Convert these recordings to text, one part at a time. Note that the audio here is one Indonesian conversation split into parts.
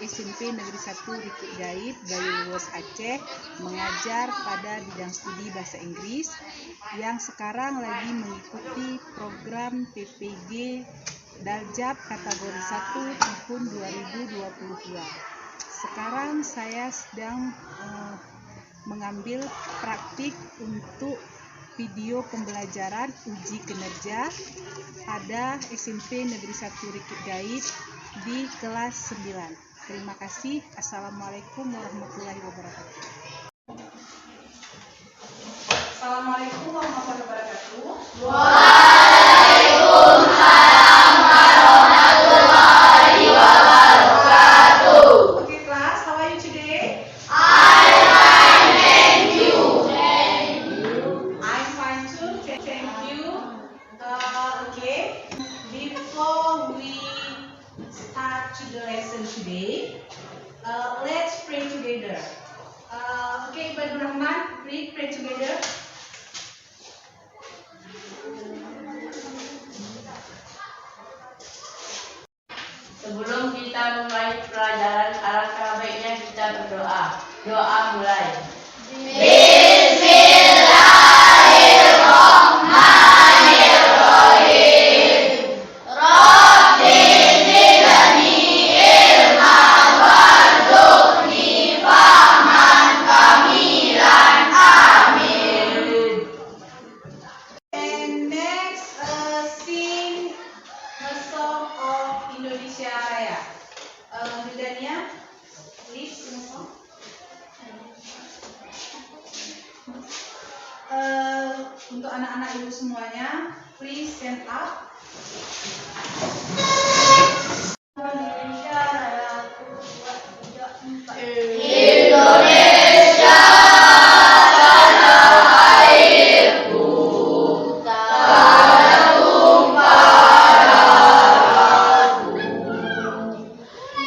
SMP Negeri 1 Rikit Gaib, Bayulwes Aceh, mengajar pada bidang studi bahasa Inggris yang sekarang lagi mengikuti program PPG Daljab kategori 1 tahun 2022. Sekarang saya sedang mengambil praktik untuk video pembelajaran uji kinerja pada SMP Negeri 1 Rikit Gaib di kelas 9. Terima kasih. Assalamualaikum warahmatullahi wabarakatuh. Assalamualaikum warahmatullahi wabarakatuh. Waalaikumsalam warahmatullahi wabarakatuh. Okay, class, how are you today? I'm fine, thank you. I'm fine too. Thank you. Okay. Before we start to the lesson today, let's pray together. Okay, Ibadur Rahman, please pray together. Sebelum kita mulai pelajaran, alangkah baiknya kita berdoa. Doa mulai. Bismillahirrahmanirrahim. Rabbi zidni ilman warzuqni fahman kamilan. Amin. And next, sing a song of Indonesia Raya. Dania, please sing a song. Untuk anak-anak ibu semuanya, please stand up. Indonesia Raya. Indonesia tanah airku, tanah tumpah darahku.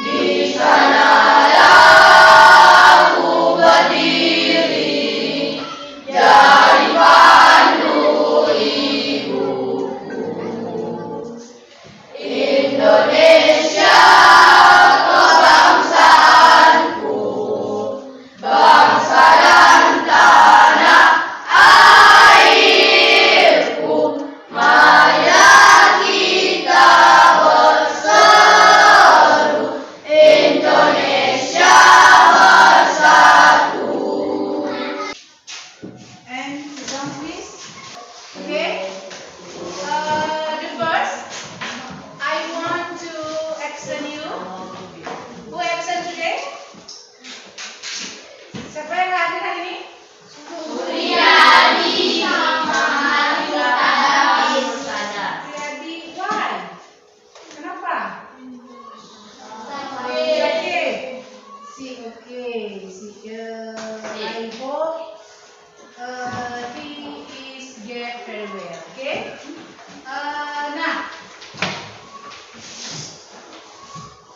Di sanalah aku berdiri, jadi pandu ibuku. Indonesia kebangsaanku, bangsa dan tanah airku. Marilah kita berseru, Indonesia bersatu. And sit down, please. Okay. The first, I want to absent you. Who absent today? Siapa yang nggak hadir hari ini? Suryadi Muhammad Ustazah. Jadi, why? Kenapa? Sick. Okay. Sick. Okay. Sick. I hope he is get very well. Okay. Nah,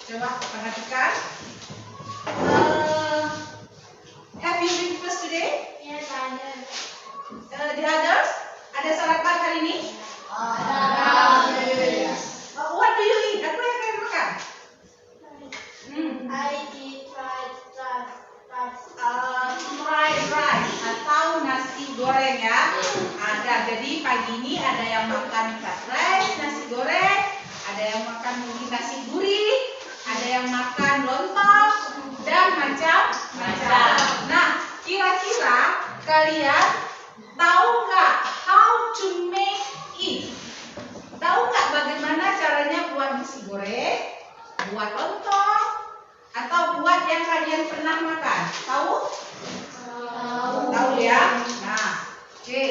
coba perhatikan. Have you been first today? Yes, I know. The others? Ada sarapan hari ini? What do you eat? Apa yang kalian makan? I eat fried Fried rice atau nasi goreng ya. Ada. Jadi pagi ini ada yang makan fried rice, nasi goreng, ada yang makan mungkin nasi gurih, ada yang makan lontong dan macam-macam. Nah, kira-kira kalian tahu nggak how to make it? Tahu nggak bagaimana caranya buat nasi goreng, buat lontong, atau buat yang kalian pernah makan? Tahu? Tahu ya? Nah, oke.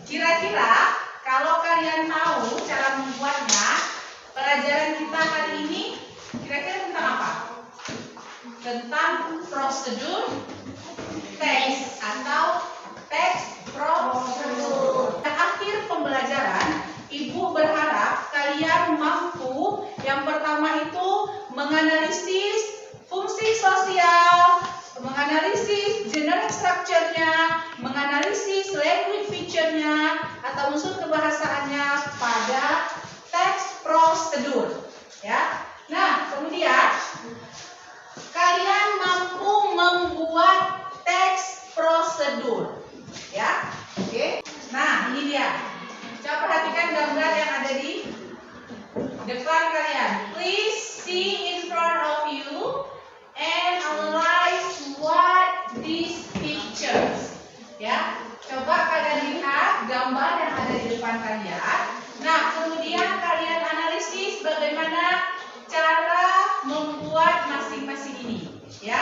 Kira-kira kalau kalian tahu cara membuatnya, pelajaran kita hari ini kira-kira tentang apa? Tentang prosedur teks atau teks prosedur. Di akhir pembelajaran, Ibu berharap kalian mampu yang pertama itu menganalisis fungsi sosial, menganalisis generic structure-nya, menganalisis language feature-nya atau unsur kebahasaannya pada teks prosedur. Ya. Nah, kemudian mesin ini, ya.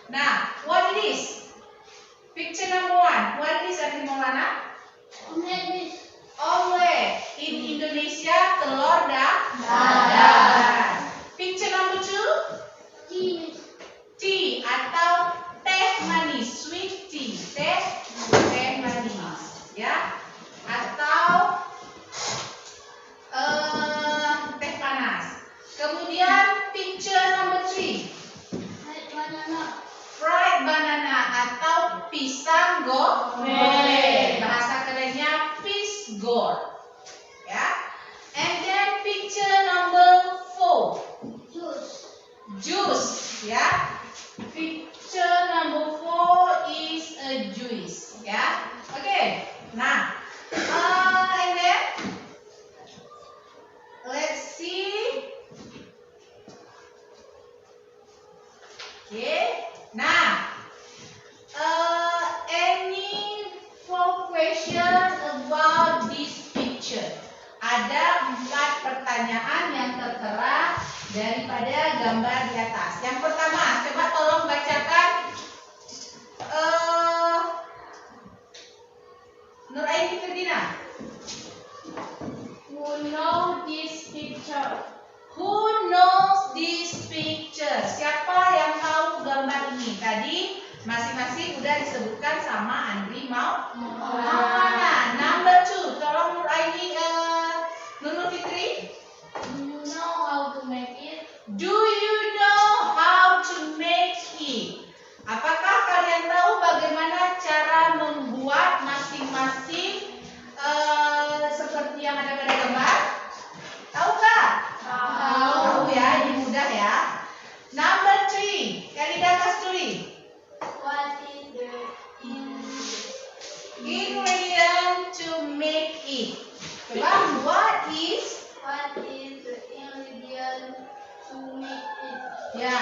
Nah, what it is? Picture number 1. What it is, Andri Maulana? Omelet. In Indonesia, telur dadar. Picture number 2. Tea atau teh manis, sweet tea, teh manis, ya. Atau teh panas. Kemudian picture number 3. Fried banana atau pisang goreng. Bahasa kerennya pisgor. Ya. And then picture number 4. Juice, ya. Picture number 4 is a juice, ya. Oke. Nah, and then let's see. Oke. Nah, any 4 question about this picture? Ada 4 pertanyaan yang tertera daripada gambar di atas. Yang pertama, coba tolong bacakan Nuraini Ferdina. Who know this picture? Who knows this picture? Siapa yang tahu gambar ini? Tadi masing-masing udah disebutkan sama Andri Maulana. Number 2, tolong Nuraini Nurul Fitri. Do you know how to make it? Do you know how to make it? Apakah kalian tahu bagaimana cara membuat masing-masing seperti yang ada pada gambar? Tahukah? Tahu ya, ini mudah ya. Number 3, Elida Kasturi. What is the Ingredient to make it. Coba, what is? the ingredient to make it? Ya,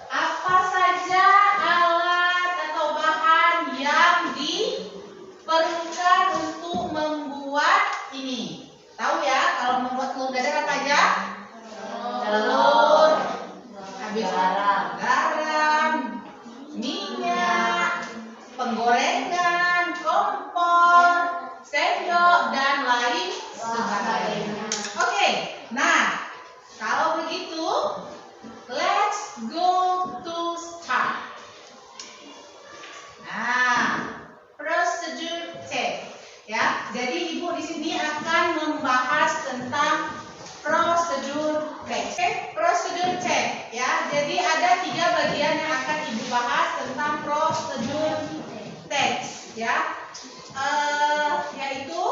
apa saja alat atau bahan yang diperlukan untuk membuat ini? Tahu ya, kalau membuat telur dadar apa aja? Telur, habis garam, minyak, penggorengan, kompor, sendok, dan lain sebagainya. Oke, nah kalau begitu, let's go to start. Nah, procedure check, ya. Jadi ibu di sini akan membahas tentang prosedur check. Prosedur check, ya. Jadi ada 3 bagian yang akan ibu bahas tentang prosedur teks, ya. Yaitu,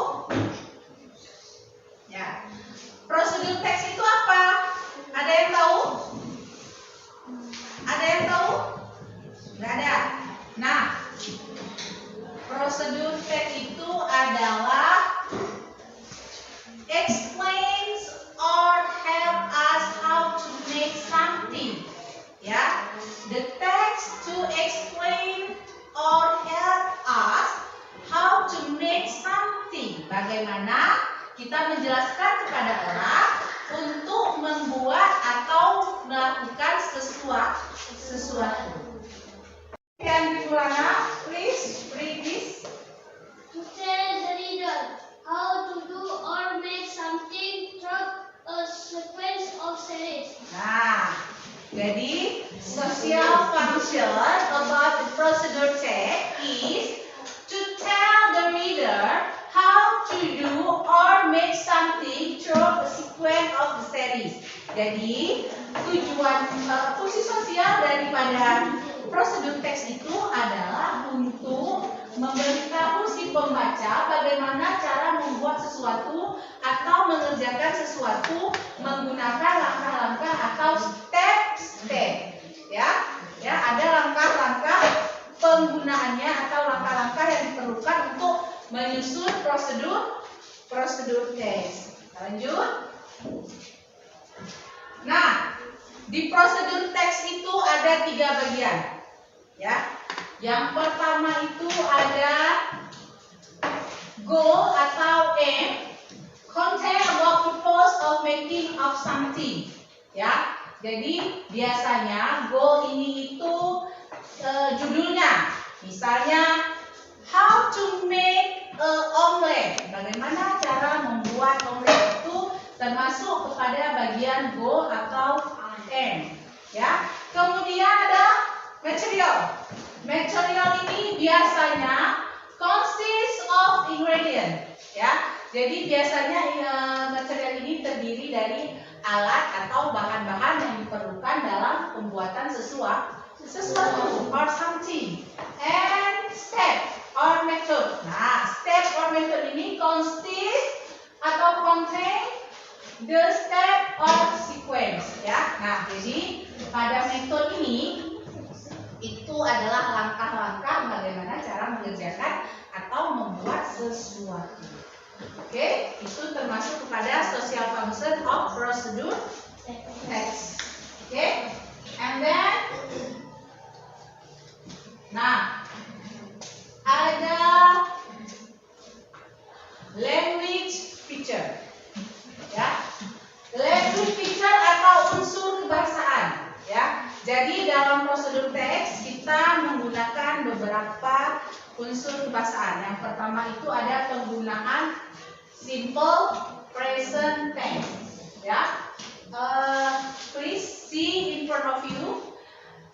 ya. Prosedur teks itu apa? Ada yang tahu? Ada yang tahu? Nggak ada. Nah, prosedur teks itu adalah explains or help us how to make something. Ya, the text to explain or help us how to make something. Bagaimana kita menjelaskan kepada orang untuk membuat atau melakukan sesuatu. Can Maulana please read this? To tell the reader how to do or make something through a sequence of series. Nah, jadi social function about the procedure check is to tell the reader how to do or make something through a sequence of the series. Jadi tujuan fungsi sosial daripada prosedur teks itu adalah untuk memberitahu si pembaca bagaimana cara membuat sesuatu atau mengerjakan sesuatu menggunakan langkah-langkah atau step-step. Ya, ada langkah-langkah penggunaannya atau langkah-langkah yang diperlukan untuk menyusun prosedur teks. Lanjut. Nah, di prosedur teks itu ada 3 bagian. Ya. Yang pertama itu ada goal atau aim, content about purpose of making of something. Ya. jadi biasanya goal ini itu judulnya, misalnya how to make a omelet. Bagaimana cara membuat omelet itu termasuk kepada bagian goal atau aim, ya. Kemudian ada material. Material ini biasanya consists of ingredient, ya. Jadi biasanya material ini terdiri dari alat atau bahan-bahan yang diperlukan dalam pembuatan sesuatu or something. And step or method. Nah, step or method ini consist atau contain the step or sequence, ya. Nah, jadi pada metode ini itu adalah langkah-langkah bagaimana cara mengerjakan atau membuat sesuatu. Oke, itu termasuk kepada social function of procedure text. Oke, and then, nah, ada language feature, ya. Language feature atau unsur kebahasaan, ya. Jadi dalam prosedur teks kita menggunakan beberapa unsur kebahasaan. Yang pertama itu ada penggunaan simple present tense, ya. Please see in front of you,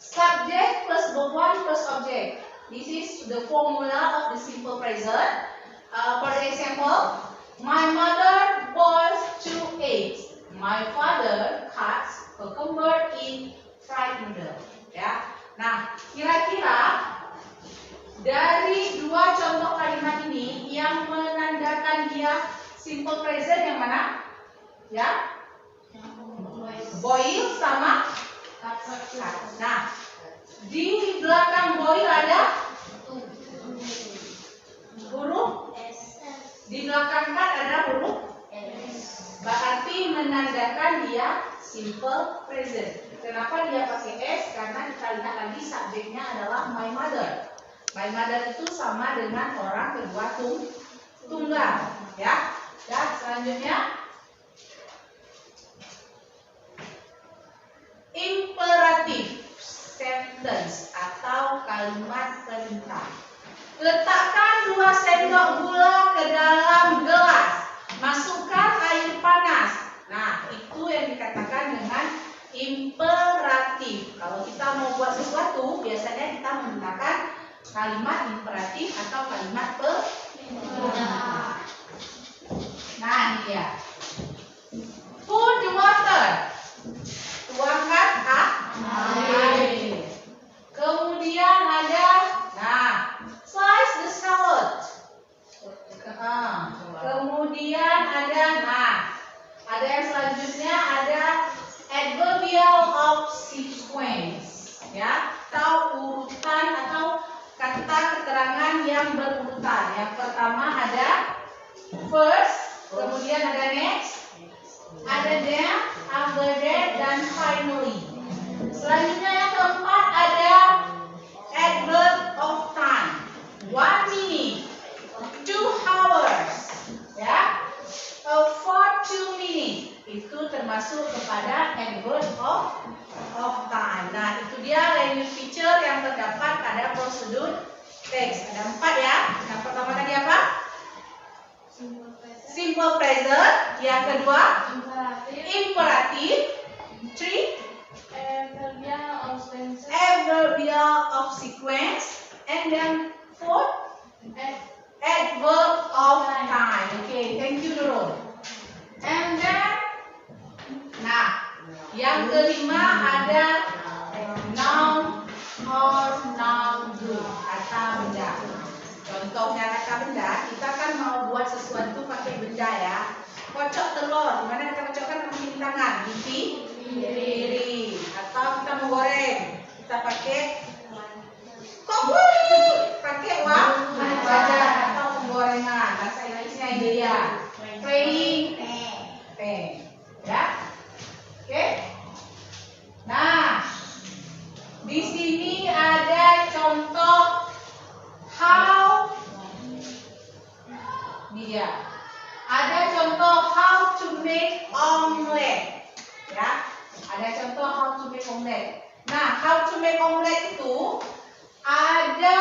subject plus verb one plus object. This is the formula of the simple present. For example, my mother boils 2 eggs. My father cuts cucumber in fried noodle, ya. Nah, kira-kira dari dua contoh kalimat ini yang menandakan dia simple present yang mana? Ya? Boil sama cut. Nah, di belakang boil ada huruf S. Di belakang cut ada huruf S. Berarti menandakan dia simple present. Kenapa dia pakai S? Karena kita lihat lagi subjeknya adalah my mother. My mother itu sama dengan orang kedua tunggal, ya. Dan selanjutnya imperative sentence atau kalimat perintah. Letakkan 2 sendok gula ke dalam gelas. Masukkan air panas. Nah, itu yang dikatakan dengan imperatif. Kalau kita mau buat sesuatu, biasanya kita menggunakan kalimat imperatif atau kalimat perintah. Nah, ini dia. Put the water. Tuangkan air. Kemudian ada, nah, slice the salad. Kemudian ada, nah, ada yang selanjutnya ada adverbial of sequence, ya, atau urutan atau kata keterangan yang berurutan. Yang pertama ada first, kemudian ada next, ada then, after that, dan finally. Selanjutnya yang keempat ada adverb of time. 1 minute, 2 hours, ya. For 2 minutes itu termasuk kepada adverb of time. Nah, itu dia language feature yang terdapat pada prosedur teks. Ada 4, ya. Yang pertama tadi apa? Simple present. Yang kedua imperative. 3 adverbial of sequence. And then 4 adverb of time. Okay, thank you Nurul. And then, nah, yang kelima ada noun or noun group, kata benda. Contohnya kata benda, kita kan mau buat sesuatu pakai benda, ya. Kocok telur, gimana kita kocokkan pakai tangan? Piring. Atau kita mau goreng, kita pakai kompor, pakai wajan atau penggorengan. Bahasa Inggrisnya idea, frying pan, ya. Oke. Nah, di sini ada contoh how. Ini dia. Ada contoh how to make omelet, ya. Ada contoh how to make omelet itu ada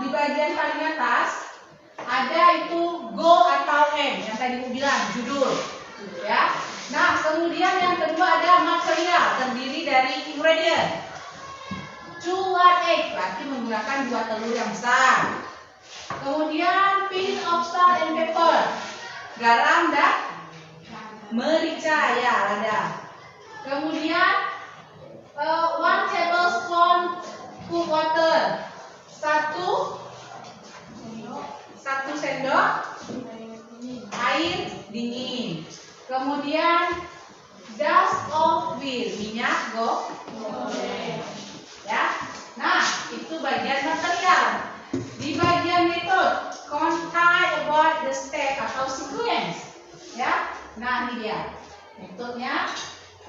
di bagian paling atas, ada itu go atau end yang tadi aku bilang judul, ya. Nah, kemudian yang kedua ada material, terdiri dari ingredient. 2 large egg, berarti menggunakan 2 telur yang besar. Kemudian pinch of salt and pepper, garam dan merica, ya ada. Kemudian 1 tablespoon cool water, 1 sendok air dingin. Kemudian dust of wheel, minyak goreng. Ya. Nah, itu bagian material. Di bagian metode, contain about the step atau sequence. Ya. Nah, ini dia. Metodenya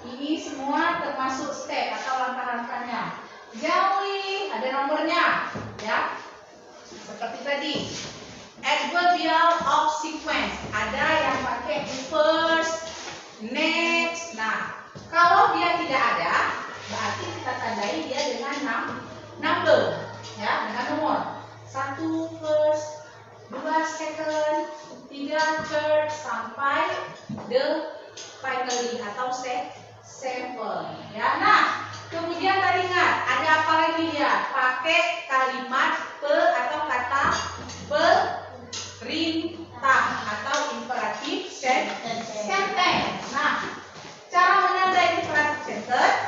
ini semua termasuk step atau langkah-langkahnya. Jauhi, ada nomornya, ya. Seperti tadi. Adverbial of sequence, ada yang pakai first, next. Nah, kalau dia tidak ada, berarti kita tandai dia dengan number, ya, dengan nomor. 1 first, 2 second, 3 third, sampai the finally atau seven. Ya, nah, kemudian tadi ingat ada apa lagi dia? Pakai kalimat atau kata perintah atau imperative sentence. Nah, cara menandai imperative sentence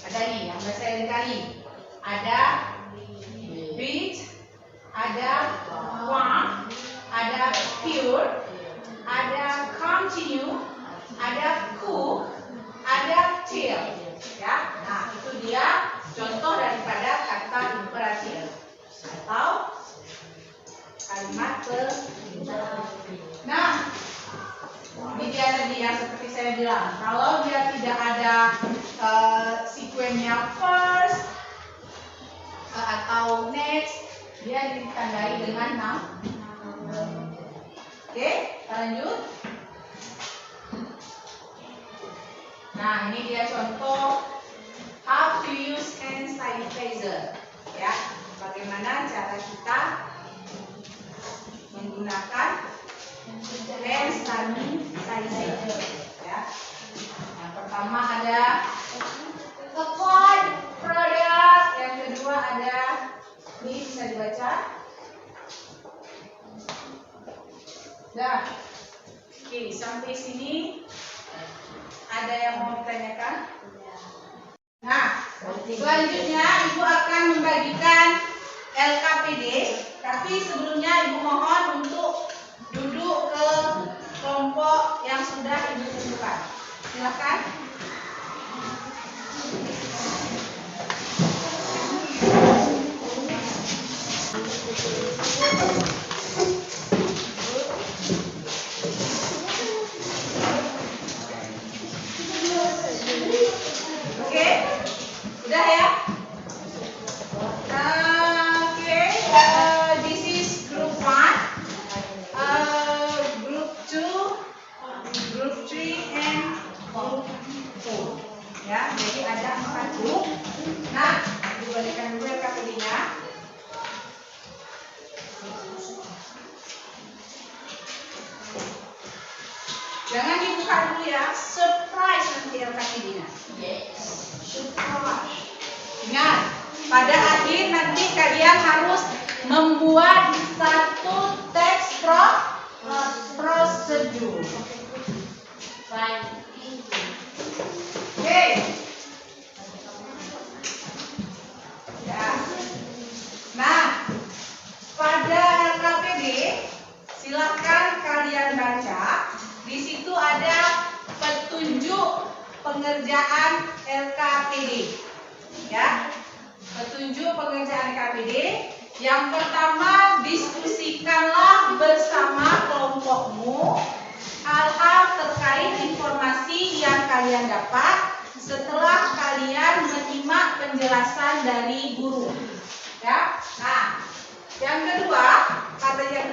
ada nih yang saya kali. Ada which, ada want, ada pure, ada continue, ada cook, ada till. Ya, nah itu dia contoh daripada kata imperatif atau kalimat perintah. Nah, ini dia tadi yang seperti saya bilang, kalau dia tidak ada sekuennya first atau next, dia ditandai dengan number. Oke, lanjut. Nah, ini dia contoh how to use hand sanitizer, ya. Bagaimana cara kita menggunakan hand sanitizer, ya. Yang pertama ada avoid product, yang kedua ada ini bisa dibaca. Dah. Oke, sampai sini ada yang mau ditanyakan? Nah, selanjutnya Ibu akan membagikan LKPD, tapi sebelumnya Ibu mohon untuk duduk ke kelompok yang sudah Ibu tentukan. Silakan. Oke, udah ya. Oke, this is group 1, group 2, group 3, and group 4. Ya, jadi ada 4 grup. Nah, dibalikan dulu LKPD-nya. Jangan dibuka dulu ya, surprise nanti LKPD-nya. Yes, surprise. Ingat, pada akhir nanti kalian harus membuat satu teks prosedur. Oke. Ya. Nah, pada LKPD silakan kalian baca. Di situ ada petunjuk pengerjaan LKPD. Ya. Petunjuk pengerjaan LKPD. Yang pertama, diskusikanlah bersama kelompokmu hal-hal terkait informasi yang kalian dapat setelah kalian menyimak penjelasan dari guru. Ya. Nah, yang kedua katanya,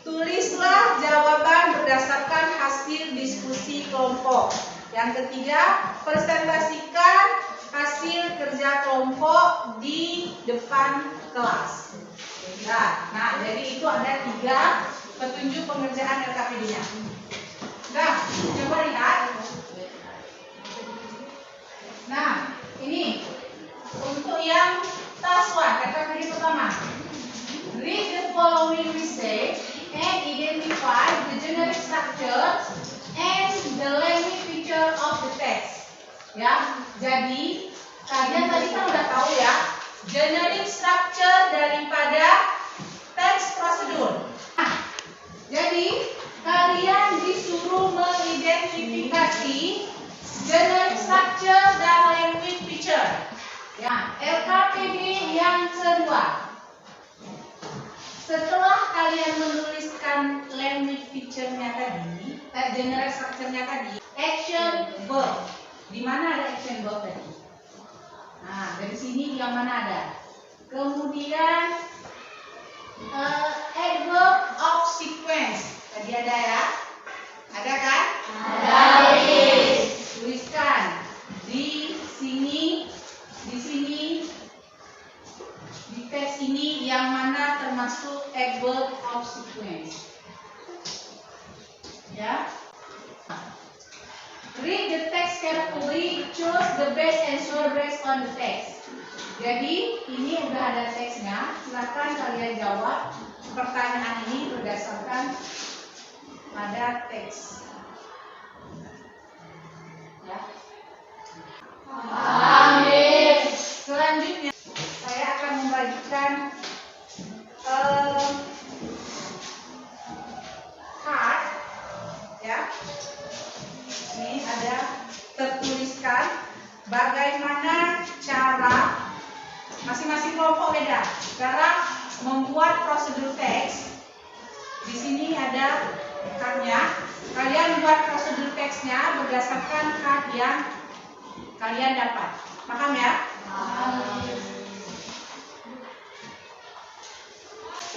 tulislah jawaban berdasarkan hasil diskusi kelompok. Yang ketiga, presentasikan hasil kerja kelompok di depan kelas. Nah, jadi itu ada 3 petunjuk pengerjaan LKPD-nya. Nah, coba lihat. Nah, ini untuk yang task 1, LKPD pertama. Read the following message and identify the generic structure and the language feature of the text. Ya, jadi kalian tadi kan udah tahu ya, generic structure daripada teks prosedur. Nah, jadi kalian disuruh mengidentifikasi generic structure dan language feature. Ya, LKPD yang kedua. Setelah kalian menuliskan language feature-nya tadi, generic structure-nya tadi, action verb. Di mana ada action verb tadi? Nah, dari sini yang mana ada? Kemudian adverb of sequence. Tadi ada ya? Ada kan? Ada. Tuliskan di sini, di teks ini yang mana termasuk adverb of sequence. Ya. Read the text carefully, choose the best answer based on the text. Jadi ini udah ada teksnya, silakan kalian jawab pertanyaan ini berdasarkan pada teks. Ya. Amin. Selanjutnya saya akan membagikan card, ya. Ini ada tertuliskan bagaimana cara masing-masing kelompok beda cara membuat prosedur teks. Di sini ada cardnya. Kalian buat prosedur teksnya berdasarkan card yang kalian dapat. Paham ya?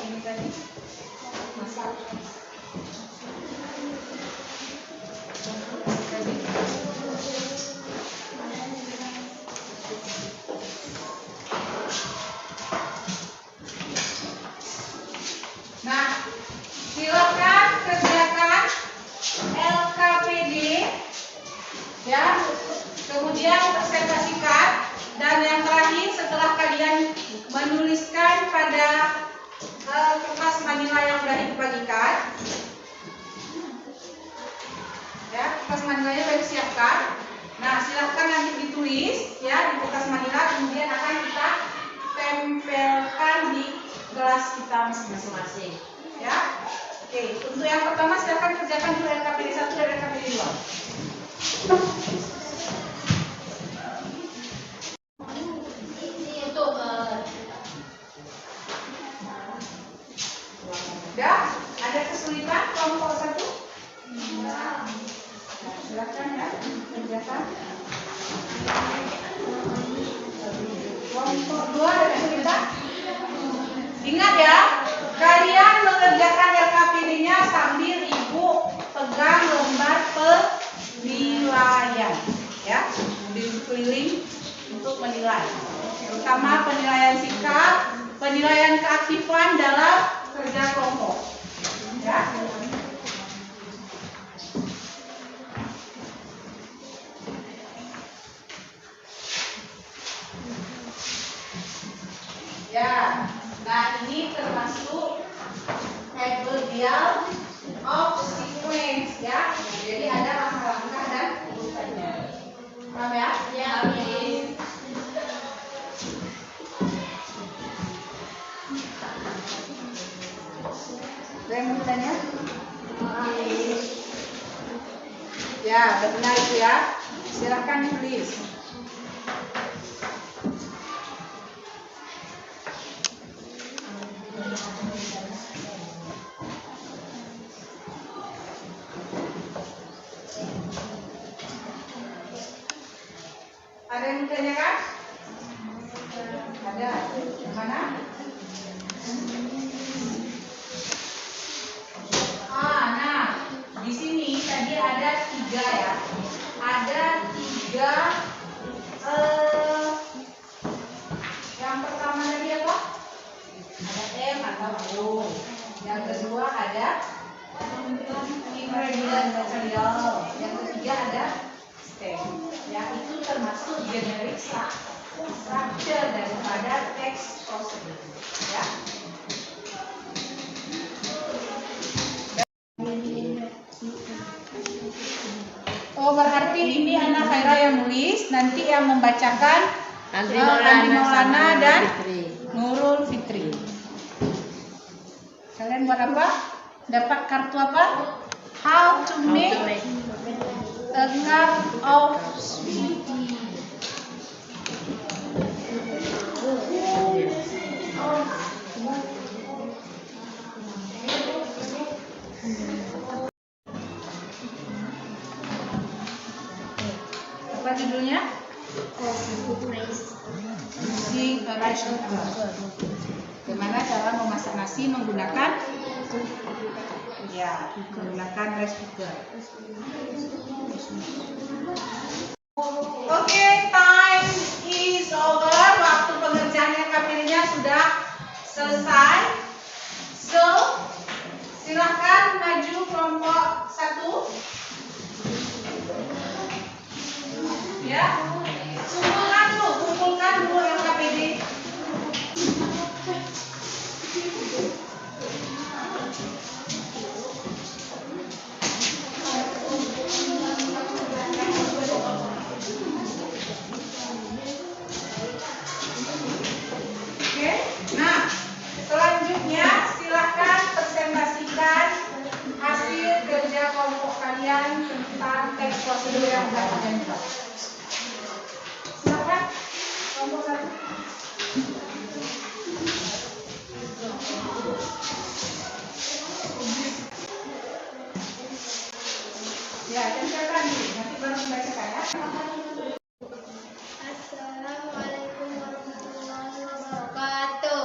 Ini tadi masalah. Nah, silakan kerjakan LKPD ya, kemudian presentasikan, dan yang terakhir setelah kalian menuliskan pada kertas manila yang sudah dibagikan, ya, kertas manilanya sudah disiapkan. Nah, silahkan nanti ditulis ya di kertas manila, kemudian akan kita tempelkan di kelas kita masing-masing. Ya, oke. Untuk yang pertama silahkan kerjakan dulu LKPD 1 dan LKPD 2. Ya, ada kesulitan kelompok 1? Silakan ya, kerjakan. Kelompok 2 ada kesulitan? Ingat ya, kalian mengerjakan LKPD-nya sambil ibu pegang lembar penilaian, ya, keliling untuk menilai, terutama penilaian sikap, penilaian keaktifan dalam kerja kelompok, ya. Ya, nah ini termasuk adverbial of sequence ya. Jadi ada langkah-langkah dan urutannya. Paham ya? Ya, amin. Ada yang mau bertanya? Ya, benar itu ya. Silakan tulis. Ada yang ditanyakan? Ada. Mana? Nah, di sini tadi ada 3 ya. Ada ketiga, yang pertama tadi apa? Ada M atau O. Yang kedua ada ingredient material. Yang ketiga ada stem. Yang itu termasuk generic structure daripada teks tersebut. Ya. Oh, berarti ini anak Khaira yang nulis, nanti yang membacakan Andi Maulana dan Nurul Fitri. Kalian buat apa? Dapat kartu apa? How to make a cup of sweetie. Apa judulnya? Using a rice cooker. Bagaimana cara memasak nasi menggunakan menggunakan rice cooker. Oke, time is over. Waktu pengerjaannya KPD-nya sudah selesai. So, silakan maju kelompok 1. Ya, kumpulkan dulu LKPD. Oke, nah selanjutnya silakan presentasikan hasil kerja kelompok kalian tentang teks prosedur yang sudah kalian buat. Silakan kelompok 1. Ya, dan silakan nanti baru membacakan ya. Assalamualaikum warahmatullahi wabarakatuh.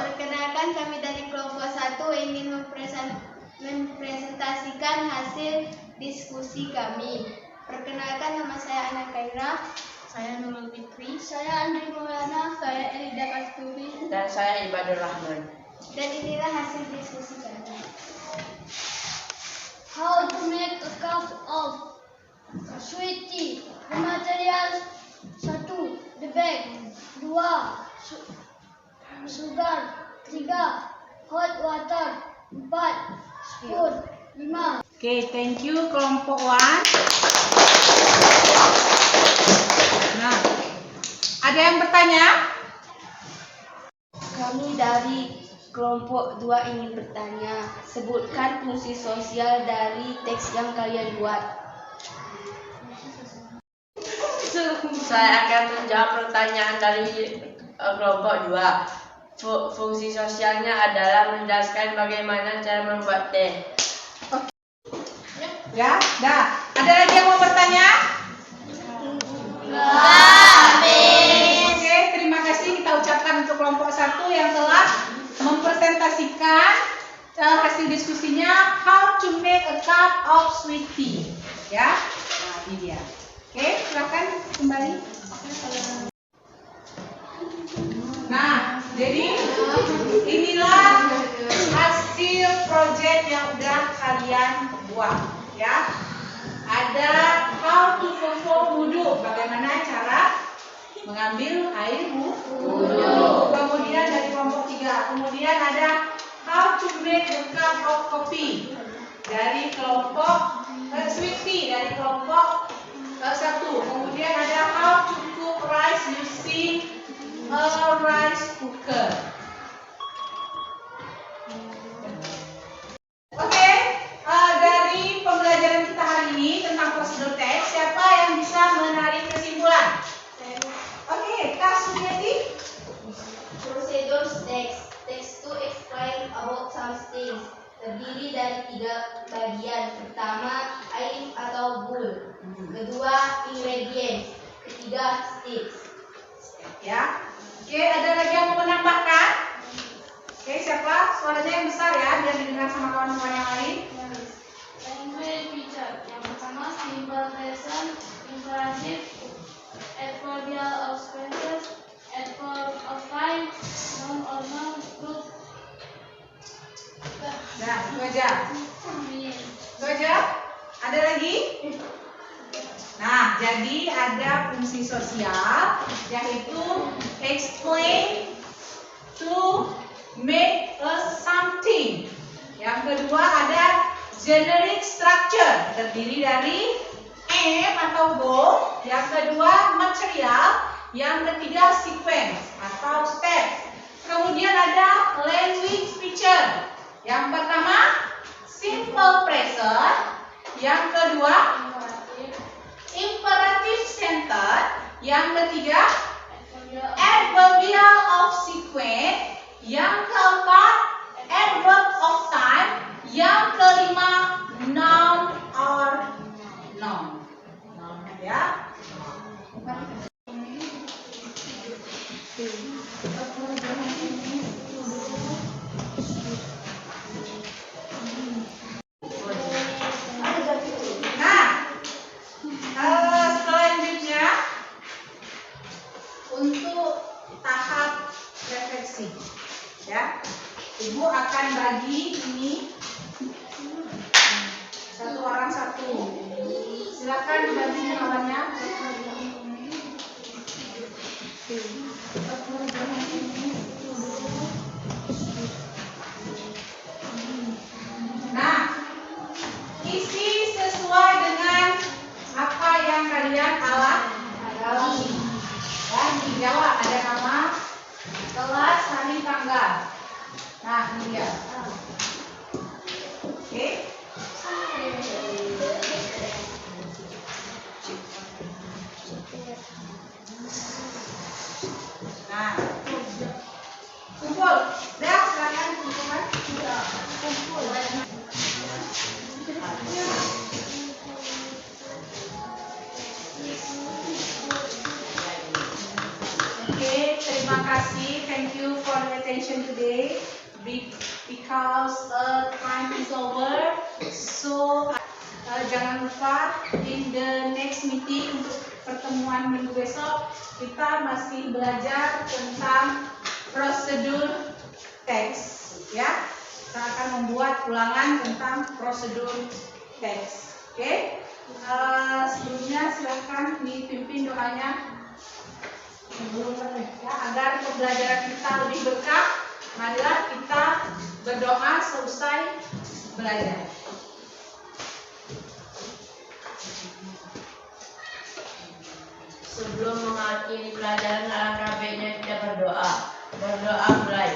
Perkenalkan, kami dari kelompok 1 ingin mempresentasikan hasil diskusi kami. Perkenalkan, nama saya Ana Khaira. Saya Nurul Fitri. Saya Andi Maulana. Saya Elida Kasturi. Dan saya Ibadur Rahman. Dan inilah hasil diskusi kami. How to make a cup of sweet tea. The materials: 1. The bag. 2. Sugar. 3. Hot water. 4. Spoon. 5. Oke, thank you kelompok 1. Nah, ada yang bertanya? Kami dari kelompok 2 ingin bertanya, sebutkan fungsi sosial dari teks yang kalian buat. Saya akan menjawab pertanyaan dari kelompok 2. Fungsi sosialnya adalah menjelaskan bagaimana cara membuat teh. Ya, dah. Ada lagi yang mau bertanya? Oke, terima kasih kita ucapkan untuk kelompok 1 yang telah mempresentasikan hasil diskusinya how to make a cup of sweet tea. Ya, nah ini dia. Oke, silakan kembali. Nah, jadi inilah hasil proyek yang udah kalian buat, ya. Ada how to perform wudu, bagaimana cara mengambil air wudu. Kemudian dari kelompok 3, kemudian ada how to make a cup of coffee dari kelompok sweet tea dari kelompok 1. Kemudian ada how to cook rice using a rice cooker. Oke, dari pembelajaran kita hari ini tentang prosedur teks, siapa yang bisa menarik kesimpulan? Oke, Kak Suryati. Procedure text. Text to explain about some things. Terdiri dari 3 bagian. Pertama, air atau bowl. Kedua, ingredients. Ketiga, sticks. Ya. Oke, ada lagi yang mau menambahkan? Oke, siapa? Suaranya yang besar ya, biar didengar sama kawan-kawan yang lain. Language feature. Yang pertama simple present, imperative, adverbial of spaces, adverb of time, noun or noun, group. Nah, itu aja. Itu aja. Ada lagi? Nah, jadi ada fungsi sosial, yaitu explain, to, make a something. Yang kedua ada generic structure, terdiri dari am atau go. Yang kedua material. Yang ketiga sequence atau steps. Kemudian ada language feature. Yang pertama simple present. Yang kedua imperative sentence. Yang ketiga adverbial of sequence. Yang keempat adverb of time. Yang kelima noun or noun. Ya. Nah, selanjutnya untuk tahap refleksi, ya. Ibu akan bagi ini satu orang satu. Silakan dibagi lawannya. Nah, isi sesuai dengan apa yang kalian alami. Dan dijawab ada nama, kelas, hari, tanggal. Nah, ini dia. Oke. Nah, kumpul. Dah, kalian kumpulkan. Kumpul. Okay, terima kasih. Thank you for the attention today. Because time is over, so jangan lupa in the next meeting untuk pertemuan minggu besok kita masih belajar tentang prosedur teks, ya. Kita akan membuat ulangan tentang prosedur teks. Oke. Sebelumnya silakan dipimpin doanya. Ya, agar pembelajaran kita lebih berkah, marilah kita berdoa selesai belajar. Sebelum mengakhiri pelajaran, alangkah baiknya kita berdoa. Berdoa mulai.